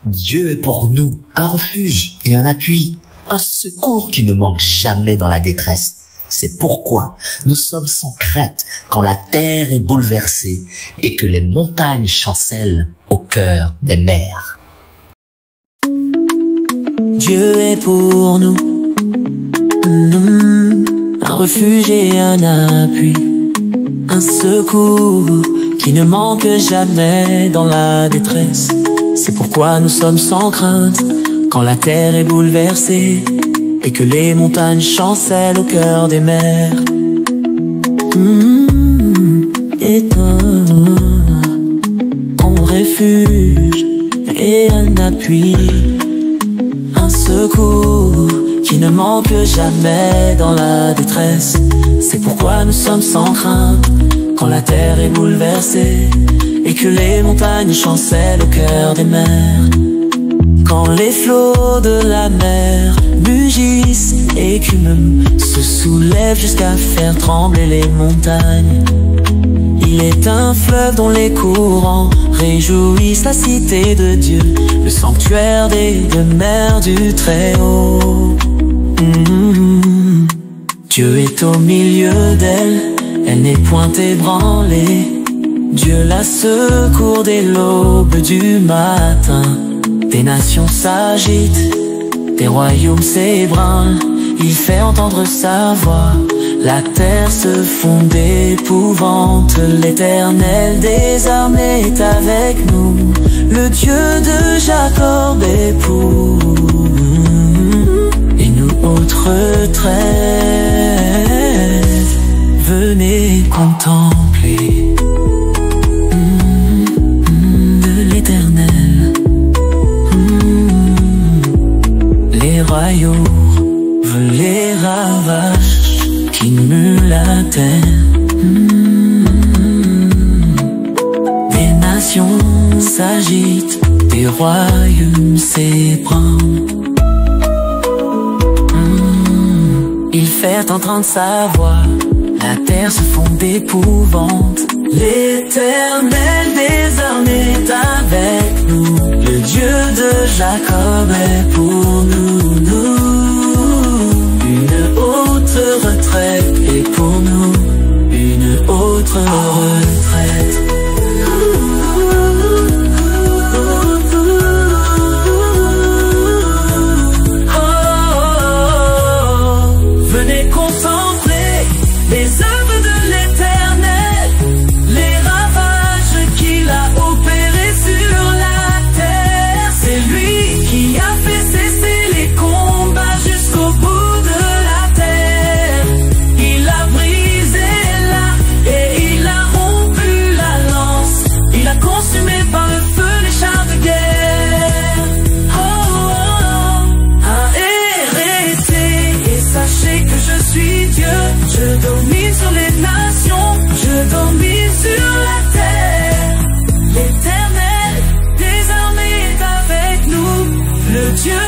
Dieu est pour nous un refuge et un appui, un secours qui ne manque jamais dans la détresse. C'est pourquoi nous sommes sans crainte quand la terre est bouleversée et que les montagnes chancellent au cœur des mers. Dieu est pour nous, un refuge et un appui, un secours qui ne manque jamais dans la détresse. C'est pourquoi nous sommes sans crainte quand la terre est bouleversée et que les montagnes chancellent au cœur des mers. Et ton refuge et un appui, un secours qui ne manque jamais dans la détresse. C'est pourquoi nous sommes sans crainte quand la terre est bouleversée et que les montagnes chancellent au cœur des mers. Quand les flots de la mer mugissent, écument, se soulèvent jusqu'à faire trembler les montagnes. Il est un fleuve dont les courants réjouissent la cité de Dieu, le sanctuaire des demeures du Très-Haut. Dieu est au milieu d'elle, elle n'est point ébranlée. Dieu la secourt dès l'aube du matin. Des nations s'agitent, des royaumes s'ébranlent. Il fait entendre sa voix, la terre se fond d'épouvante. L'Éternel des armées est avec nous, le Dieu de Jacob est pour et nous autres retraite. Venez contempler de l'Éternel. Les royaumes les ravages qui muent la terre. Des nations s'agitent, des royaumes s'ébranlent. Il fait entendre sa voix, la terre se fond d'épouvante. L'Éternel des armées est avec nous, le Dieu de Jacob est pour nous. Une autre retraite est pour nous, une autre retraite. Venez contempler les œuvres de l'Éternel, les ravages qu'il a opérés sur la terre. C'est lui qui a fait cesser les combats jusqu'au bout de la terre. Il a brisé l'arc et il a rompu la lance. Il a consumé par le feu les chars de guerre. Arrêtez et sachez que je suis Dieu. Je domine sur les nations, je domine sur la terre. L'Éternel des armées est avec nous, le Dieu